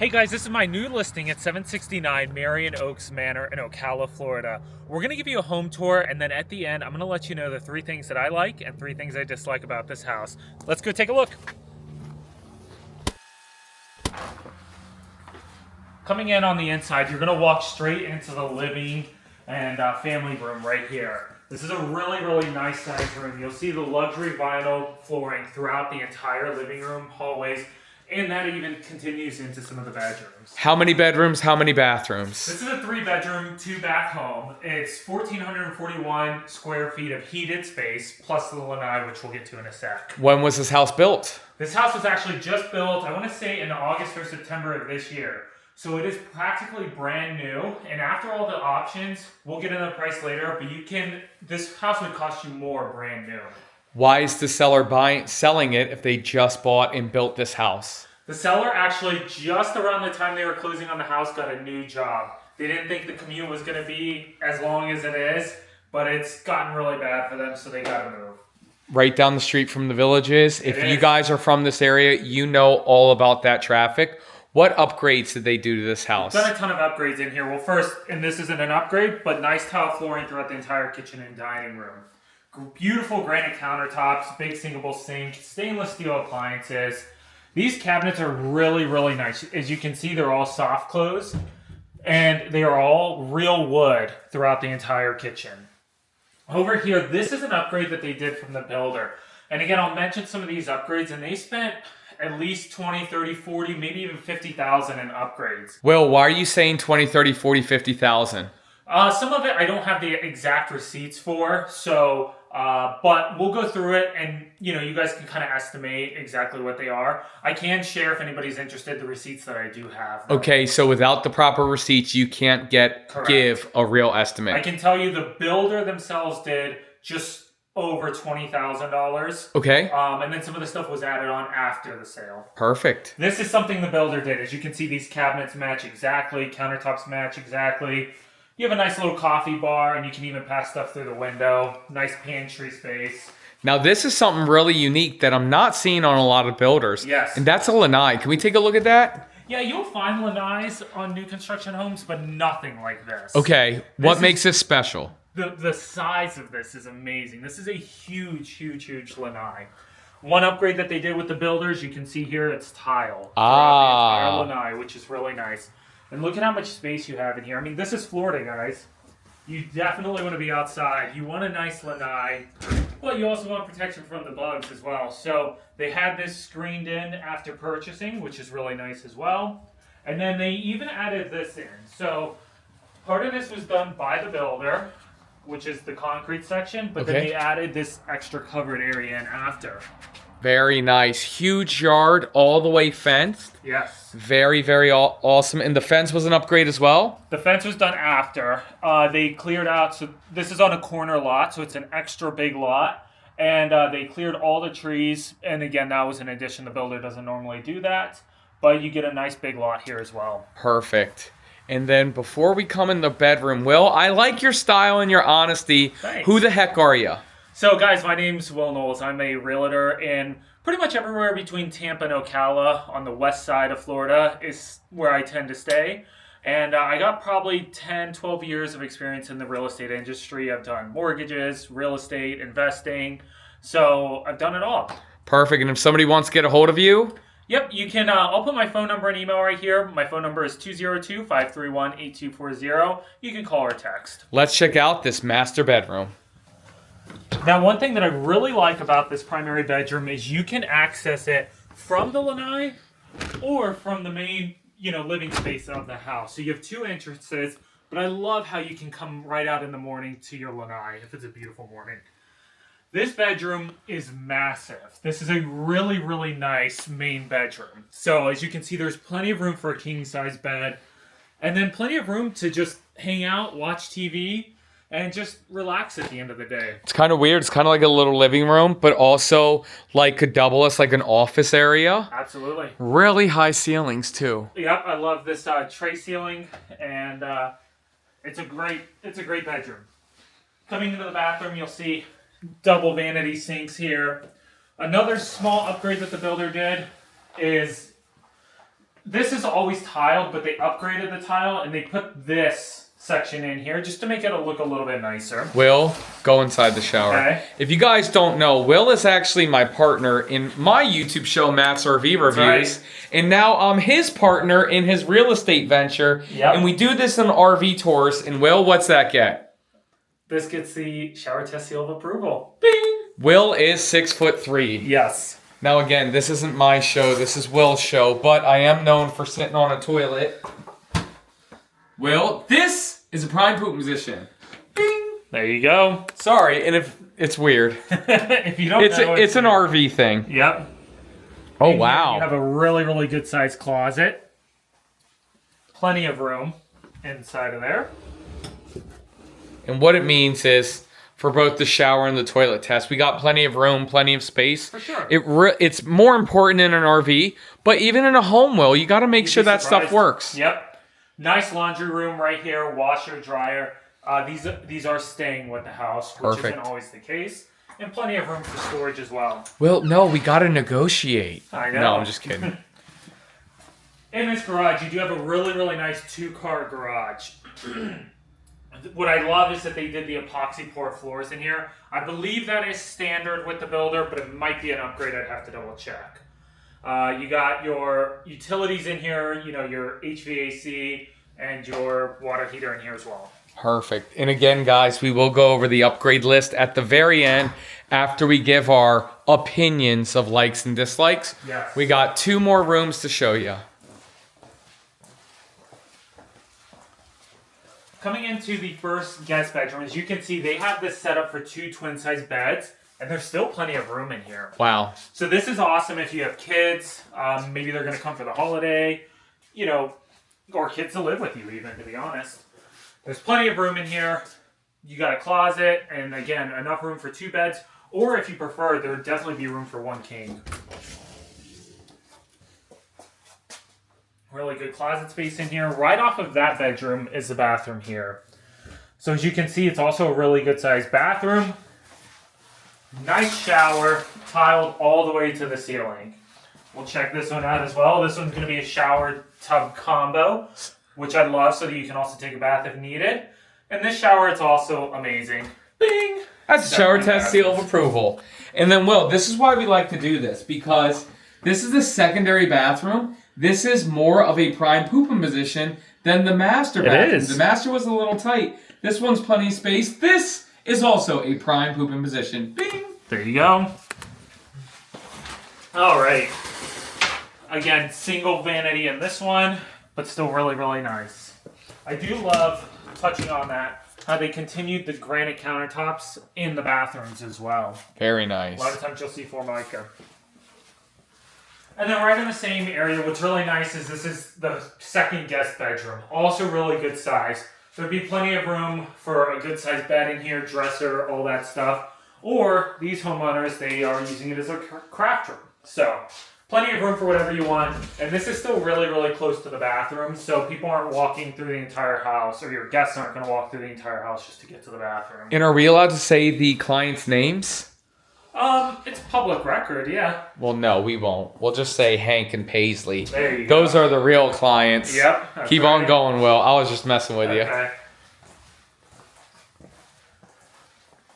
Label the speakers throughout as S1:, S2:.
S1: Hey guys, this is my new listing at 769 Marion Oaks Manor in Ocala, Florida. We're going to give you a home tour, and then at the end, I'm going to let you know the 3 things that I like and 3 things I dislike about this house. Let's go take a look. Coming in on the inside, you're going to walk straight into the living and family room right here. This is a really nice sized room. You'll see the luxury vinyl flooring throughout the entire living room, hallways, and that even continues into some of the bedrooms.
S2: How many bedrooms, how many bathrooms?
S1: This is a 3-bedroom, 2-bath home. It's 1,441 square feet of heated space, plus the lanai, which we'll get to in a sec.
S2: When was this house built?
S1: This house was actually just built, I want to say in August or September of this year. So it is practically brand new, and after all the options, we'll get into the price later, but this house would cost you more brand new.
S2: Why is the seller selling it if they just bought and built this house?
S1: The seller actually, just around the time they were closing on the house, got a new job. They didn't think the commute was going to be as long as it is, but it's gotten really bad for them, so they got to move.
S2: Right down the street from the Villages. If you guys are from this area, you know all about that traffic. What upgrades did they do to this house?
S1: We've done a ton of upgrades in here. Well, first, and this isn't an upgrade, but nice tile flooring throughout the entire kitchen and dining room. Beautiful granite countertops, big single sink, stainless steel appliances. These cabinets are really nice. As you can see, they're all soft close, and they are all real wood throughout the entire kitchen. Over here, this is an upgrade that they did from the builder. And again, I'll mention some of these upgrades, and they spent at least 20, 30, 40, maybe even 50,000 in upgrades.
S2: Will, why are you saying 20, 30, 40, 50,000?
S1: Some of it I don't have the exact receipts for, so but we'll go through it, and you guys can kind of estimate exactly what they are. I can share, if anybody's interested, the receipts that I do have.
S2: Okay, so without the proper receipts, you can't give a real estimate.
S1: I can tell you the builder themselves did just over $20,000.
S2: Okay.
S1: And then some of the stuff was added on after the sale.
S2: Perfect.
S1: This is something the builder did. As you can see, these cabinets match exactly, countertops match exactly. You have a nice little coffee bar, and you can even pass stuff through the window. Nice pantry space.
S2: Now, this is something really unique that I'm not seeing on a lot of builders.
S1: Yes.
S2: And that's a lanai. Can we take a look at that?
S1: Yeah, you'll find lanais on new construction homes, but nothing like this.
S2: Okay. What makes this special?
S1: The size of this is amazing. This is a huge lanai. One upgrade that they did with the builders, you can see here, it's tile. Throughout the entire lanai, which is really nice. And look at how much space you have in here. I mean, this is Florida, guys. You definitely want to be outside. You want a nice lanai, but you also want protection from the bugs as well. So they had this screened in after purchasing, which is really nice as well. And then they even added this in. So part of this was done by the builder, which is the concrete section, but then they added this extra covered area in after.
S2: Very nice. Huge yard, all the way fenced.
S1: Yes.
S2: Very awesome. And the fence was an upgrade as well?
S1: The fence was done after. They cleared out, so this is on a corner lot, so it's an extra big lot. And they cleared all the trees. And again, that was an addition. The builder doesn't normally do that. But you get a nice big lot here as well.
S2: Perfect. And then before we come in the bedroom, Will, I like your style and your honesty.
S1: Thanks.
S2: Who the heck are you?
S1: So guys, my name's Will Knowles. I'm a realtor in pretty much everywhere between Tampa and Ocala on the west side of Florida is where I tend to stay. And I got probably 10, 12 years of experience in the real estate industry. I've done mortgages, real estate, investing. So I've done it all.
S2: Perfect. And if somebody wants to get a hold of you?
S1: Yep, you can. I'll put my phone number and email right here. My phone number is 202-531-8240. You can call or text.
S2: Let's check out this master bedroom.
S1: Now, one thing that I really like about this primary bedroom is you can access it from the lanai or from the main, living space of the house. So you have 2 entrances, but I love how you can come right out in the morning to your lanai if it's a beautiful morning. This bedroom is massive. This is a really nice main bedroom. So as you can see, there's plenty of room for a king-size bed, and then plenty of room to just hang out, watch TV, and just relax at the end of the day.
S2: It's kind of weird. It's kind of like a little living room, but also like could double as like an office area.
S1: Absolutely.
S2: Really high ceilings too.
S1: Yep, I love this tray ceiling, and it's a great bedroom. Coming into the bathroom, you'll see double vanity sinks here. Another small upgrade that the builder did is this is always tiled, but they upgraded the tile and they put this section in here just to make it look a little bit nicer.
S2: Will, go inside the shower.
S1: Okay.
S2: If you guys don't know, Will is actually my partner in my YouTube show, Matt's RV Reviews.
S1: Right.
S2: And now I'm his partner in his real estate venture.
S1: Yep.
S2: And we do this on RV tours. And Will, what's that get?
S1: This gets the shower test seal of approval. Bing!
S2: Will is 6'3".
S1: Yes.
S2: Now again, this isn't my show, this is Will's show, but I am known for sitting on a toilet. Will, this is a prime poop position. Bing!
S1: There you go.
S2: Sorry, and if it's weird.
S1: If you don't know,
S2: It's an RV thing.
S1: Yep.
S2: Oh,
S1: And
S2: wow.
S1: You have a really, really good sized closet. Plenty of room inside of there.
S2: And what it means is, for both the shower and the toilet test, we got plenty of room, plenty of space.
S1: For sure.
S2: It's more important in an RV, but even in a home, Will, you got to make sure that stuff works.
S1: Yep. Nice laundry room right here, washer, dryer. These are staying with the house, which
S2: Perfect.
S1: isn't always the case. And plenty of room for storage as well.
S2: Well, no, we got to negotiate.
S1: I know.
S2: No, I'm just kidding.
S1: In this garage, you do have a really, really nice 2-car garage. What I love is that they did the epoxy pour floors in here. I believe that is standard with the builder, but it might be an upgrade. I'd have to double check. You got your utilities in here, you know, your HVAC and your water heater in here as well.
S2: Perfect. And again, guys, we will go over the upgrade list at the very end after we give our opinions of likes and dislikes.
S1: Yes.
S2: We got 2 more rooms to show you.
S1: Coming into the first guest bedroom, as you can see, they have this set up for 2 twin-size beds, and there's still plenty of room in here.
S2: Wow.
S1: So this is awesome if you have kids. Maybe they're going to come for the holiday, you know, or kids to live with you even, to be honest. There's plenty of room in here. You got a closet, and again, enough room for 2 beds. Or if you prefer, there would definitely be room for 1 king. Really good closet space in here. Right off of that bedroom is the bathroom here. So as you can see, it's also a really good sized bathroom. Nice shower, tiled all the way to the ceiling. We'll check this one out as well. This one's going to be a shower tub combo, which I love so that you can also take a bath if needed. And this shower, it's also amazing. Bing!
S2: That's a shower test seal of approval. And then, Will, this is why we like to do this, because this is the secondary bathroom. This is more of a prime pooping position than the master bathroom.
S1: is.
S2: The master was a little tight. This one's plenty of space. This is also a prime pooping position. Bing!
S1: There you go. All right. Again, single vanity in this one, but still really, really nice. I do love, touching on that, how they continued the granite countertops in the bathrooms as well.
S2: Very
S1: A
S2: nice.
S1: lot of times you'll see Formica. And then right in the same area, what's really nice is this is the second guest bedroom. Also really good size. There'd be plenty of room for a good sized bed in here, dresser, all that stuff. Or these homeowners, they are using it as a craft room. So plenty of room for whatever you want. And this is still really, really close to the bathroom. So people aren't walking through the entire house, or your guests aren't going to walk through the entire house just to get to the bathroom.
S2: And are we allowed to say the client's names?
S1: It's public record, yeah.
S2: Well, no, we won't. We'll just say Hank and Paisley.
S1: There you go.
S2: Those are the real clients.
S1: Yep. That's
S2: Keep
S1: right.
S2: on going, Will. I was just messing with you.
S1: Okay.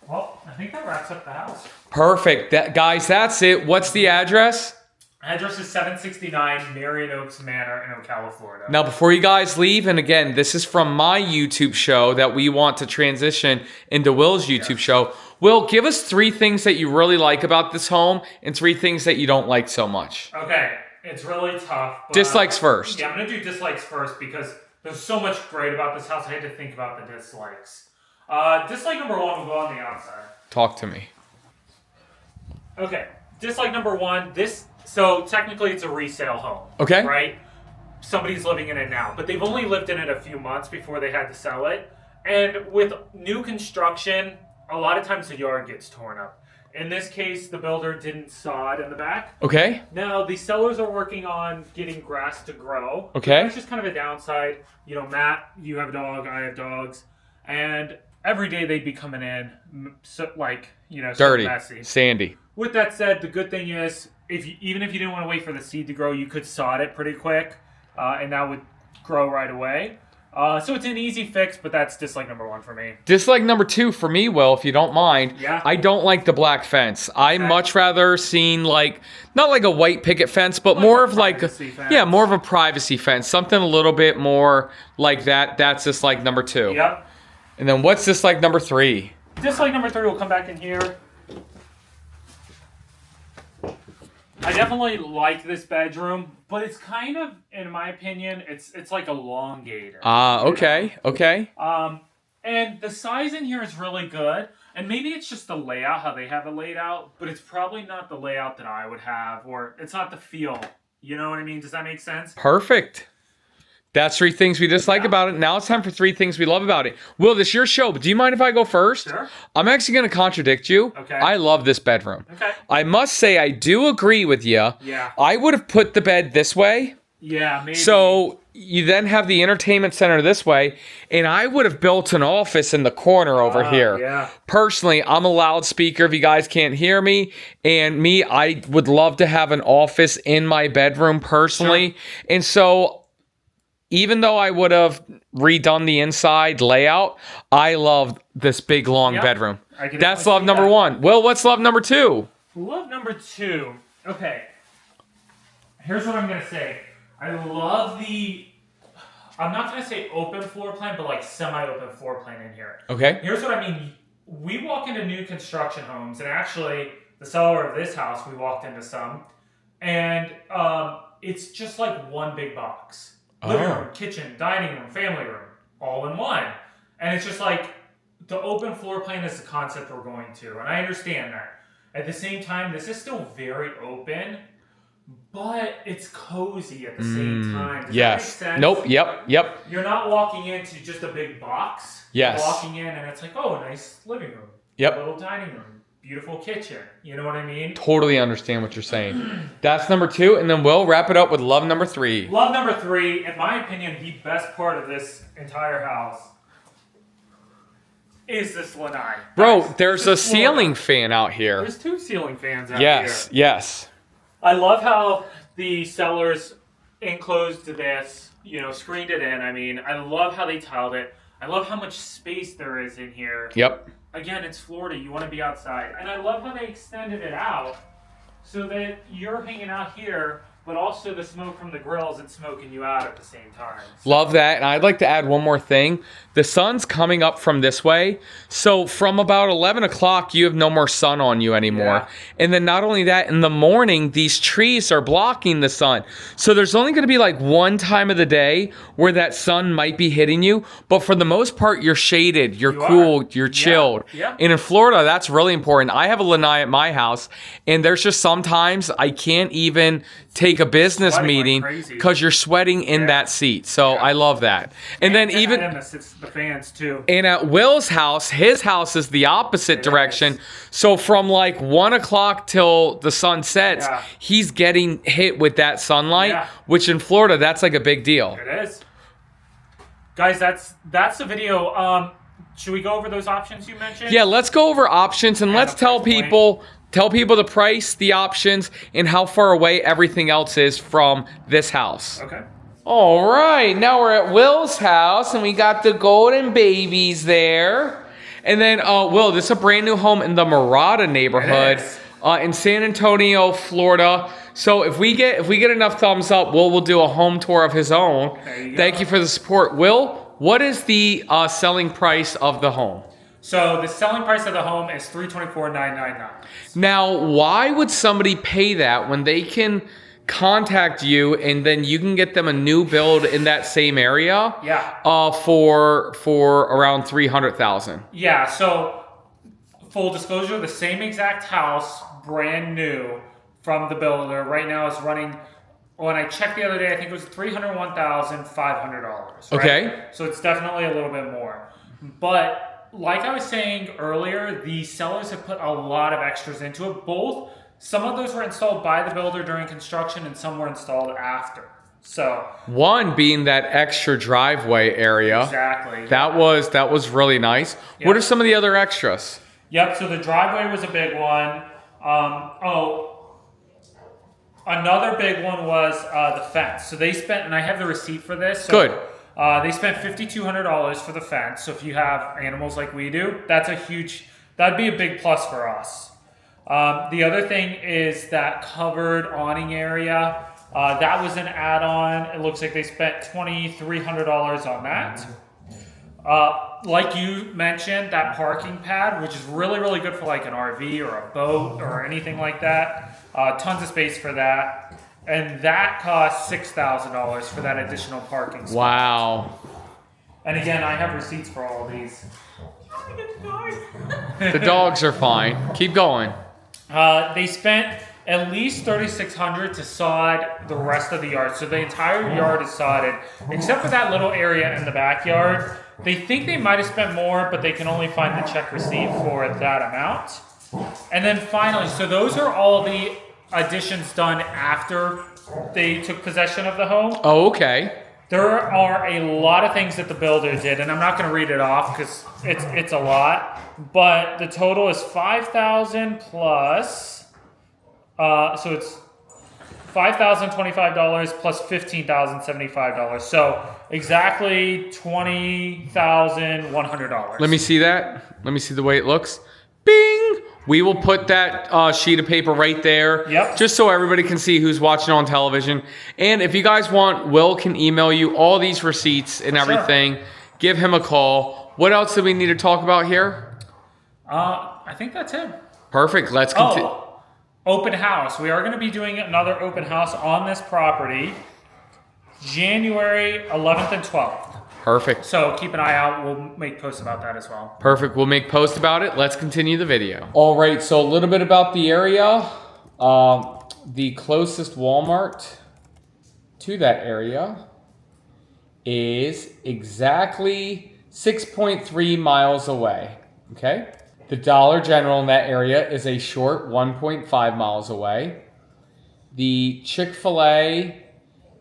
S1: Well, I think that wraps up the house.
S2: Perfect. Guys, that's it. What's the address?
S1: Address is 769 Marion Oaks Manor in Ocala, Florida.
S2: Now, before you guys leave, and again, this is from my YouTube show that we want to transition into Will's YouTube show. Will, give us 3 things that you really like about this home and 3 things that you don't like so much.
S1: Okay, it's really tough. But
S2: Dislikes first.
S1: Yeah, I'm going to do dislikes first because there's so much great about this house. I had to think about the dislikes. Dislike number 1 will go on the outside.
S2: Talk to me.
S1: Okay, dislike number 1, so technically it's a resale home.
S2: Okay.
S1: Right? Somebody's living in it now, but they've only lived in it a few months before they had to sell it. And with new construction, a lot of times the yard gets torn up. In this case, the builder didn't sod in the back.
S2: Okay.
S1: Now, the sellers are working on getting grass to grow.
S2: Okay.
S1: That's just kind of a downside. You know, Matt, you have a dog, I have dogs. And every day they'd be coming in, so, like, you know, so
S2: Dirty.
S1: messy.
S2: Sandy.
S1: With that said, the good thing is, even if you didn't want to wait for the seed to grow, you could sod it pretty quick. and that would grow right away. So it's an easy fix, but that's dislike number 1 for me.
S2: Dislike number 2 for me, Will, if you don't mind.
S1: Yeah.
S2: I don't like the black fence. I much rather seen like, not like a white picket fence, but more of like, more of a privacy fence. Something a little bit more like that. That's dislike number 2.
S1: Yep.
S2: And then what's dislike number 3?
S1: Dislike number 3 will come back in here. I definitely like this bedroom, but it's kind of, in my opinion, it's like elongated.
S2: Okay.
S1: And the size in here is really good. And maybe it's just the layout, how they have it laid out, but it's probably not the layout that I would have, or it's not the feel. You know what I mean? Does that make sense?
S2: Perfect. That's 3 things we dislike about it. Now it's time for 3 things we love about it. Will, this is your show, but do you mind if I go first?
S1: Sure.
S2: I'm actually going to contradict you.
S1: Okay.
S2: I love this bedroom.
S1: Okay.
S2: I must say I do agree with you.
S1: Yeah.
S2: I would have put the bed this way.
S1: Yeah, maybe.
S2: So you then have the entertainment center this way, and I would have built an office in the corner over here.
S1: Yeah.
S2: Personally, I'm a loudspeaker if you guys can't hear me. And I would love to have an office in my bedroom personally. Sure. And so even though I would have redone the inside layout, I love this big, long bedroom. That's love number 1. Will, what's love number 2?
S1: Love number 2. Okay. Here's what I'm going to say. I love I'm not going to say open floor plan, but like semi-open floor plan in here. Okay. Here's what I mean. We walk into new construction homes, and actually, the seller of this house, we walked into some, and it's just like one big box. Living room, kitchen, dining room, family room, all in one. And it's just like, the open floor plan is the concept we're going to. And I understand that. At the same time, this is still very open, but it's cozy at the same time. Does that make sense?
S2: Nope. Yep.
S1: You're not walking into just a big box.
S2: Yes.
S1: You're walking in and it's like, oh, nice living room.
S2: Yep.
S1: A little dining room. Beautiful kitchen. You know what I mean?
S2: Totally understand what you're saying. That's number 2. And then we'll wrap it up with love number 3.
S1: Love number 3, in my opinion, the best part of this entire house is this lanai.
S2: Bro, there's a ceiling fan out here.
S1: There's 2 ceiling fans out here.
S2: Yes.
S1: I love how the sellers enclosed this, screened it in. I mean, I love how they tiled it. I love how much space there is in here.
S2: Yep.
S1: Again, it's Florida. You want to be outside. And I love how they extended it out so that you're hanging out here, but also the smoke from the grill isn't smoking you out at the same time.
S2: Love that. And I'd like to add one more thing. The sun's coming up from this way. So from about 11 o'clock, you have no more sun on you anymore. Yeah. And then not only that, in the morning, these trees are blocking the sun. So there's only going to be like one time of the day where that sun might be hitting you. But for the most part, you're shaded, you're cool, you're chilled.
S1: Yeah.
S2: And in Florida, that's really important. I have a lanai at my house, and there's just sometimes I can't even take a business meeting because you're sweating in that seat. So I love that. And then even
S1: the fans too.
S2: And at Will's house, his house is the opposite direction. So from like 1 o'clock till the sun sets, he's getting hit with that sunlight, which in Florida, that's like a big deal.
S1: It is. Guys, that's the video. Should we go over those options you mentioned?
S2: Yeah, let's go over options and let's tell people the price, the options, and how far away everything else is from this house.
S1: Okay.
S2: All right, now we're at Will's house, and we got the golden babies there. And then, Will, this is a brand new home in the Mirada neighborhood in San Antonio, Florida. So if we get enough thumbs up, we'll do a home tour of his own. Thank you for the support. Will, what is the selling price of the home?
S1: So the selling price of the home is $324,999.
S2: Now, why would somebody pay that when they can contact you and then you can get them a new build in that same area? For around $300,000.
S1: Yeah. So full disclosure, the same exact house, brand new from the builder, right now is running. When I checked the other day, I think it was $301,500. Right?
S2: Okay.
S1: So it's definitely a little bit more, but like I was saying earlier, the sellers have put a lot of extras into it. Some of those were installed by the builder during construction and some were installed after. So
S2: one being that extra driveway area.
S1: Exactly.
S2: That was really nice. Yep. What are some of the other extras?
S1: Yep, so the driveway was a big one. Another big one was the fence. So they spent, and I have the receipt for this. So,
S2: Good.
S1: They spent $5,200 for the fence. So if you have animals like we do, that'd be a big plus for us. The other thing is that covered awning area. That was an add-on. It looks like they spent $2,300 on that. Like you mentioned, that parking pad, which is really, really good for like an RV or a boat or anything like that. Tons of space for that. And that cost $6,000 for that additional parking spot.
S2: Wow.
S1: And again, I have receipts for all of these.
S2: The dogs are fine. Keep going.
S1: They spent at least $3,600 to sod the rest of the yard. So the entire yard is sodded, except for that little area in the backyard. They think they might have spent more, but they can only find the check receipt for that amount. And then finally, so those are all the additions done after they took possession of the home.
S2: Oh, okay.
S1: There are a lot of things that the builder did, and I'm not going to read it off because it's a lot. But the total is $5,000 plus. So it's $5,025 plus $15,075. So exactly $20,100.
S2: Let me see that. Let me see the way it looks. Bing! We will put that sheet of paper right there.
S1: Yep.
S2: Just so everybody can see who's watching on television. And if you guys want, Will can email you all these receipts and everything. Sure. Give him a call. What else do we need to talk about here?
S1: I think that's it.
S2: Perfect. Let's continue.
S1: Oh, open house. We are going to be doing another open house on this property January 11th and 12th.
S2: Perfect.
S1: So keep an eye out. We'll make posts about that as well.
S2: Perfect. We'll make posts about it. Let's continue the video. All right. So a little bit about the area. The closest Walmart to that area is exactly 6.3 miles away. Okay. The Dollar General in that area is a short 1.5 miles away. The Chick-fil-A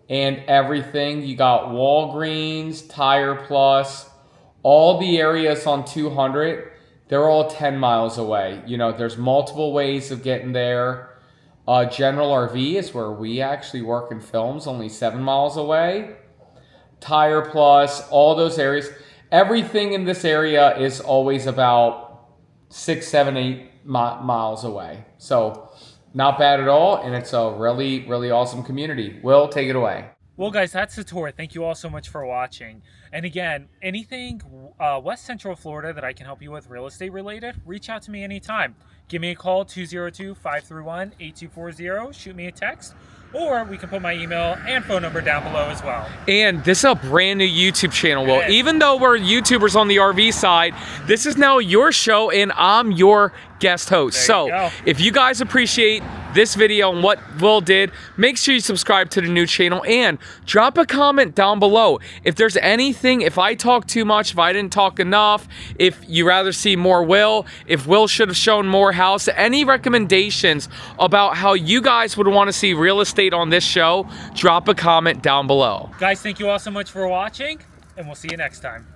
S2: and everything, you got Walgreens, Tire Plus, all the areas on 200, they're all 10 miles away. You know, there's multiple ways of getting there. General RV is where we actually work and films, only 7 miles away. Tire Plus, all those areas. Everything in this area is always about 6, 7, 8 miles away. So not bad at all, and it's a really, really awesome community. Will, take it away.
S1: Well, guys, that's the tour. Thank you all so much for watching. And again, anything West Central Florida that I can help you with real estate related, reach out to me anytime. Give me a call, 202-531-8240. Shoot me a text. Or we can put my email and phone number down below as well.
S2: And this is a brand new YouTube channel, Will. Even though we're YouTubers on the RV side, this is now your show and I'm your guest host. So if you guys appreciate this video and what Will did, make sure you subscribe to the new channel and drop a comment down below. If there's anything, if I talk too much, if I didn't talk enough, if you rather see more Will, if Will should have shown more house, any recommendations about how you guys would want to see real estate on this show, drop a comment down below.
S1: Guys, thank you all so much for watching, and we'll see you next time.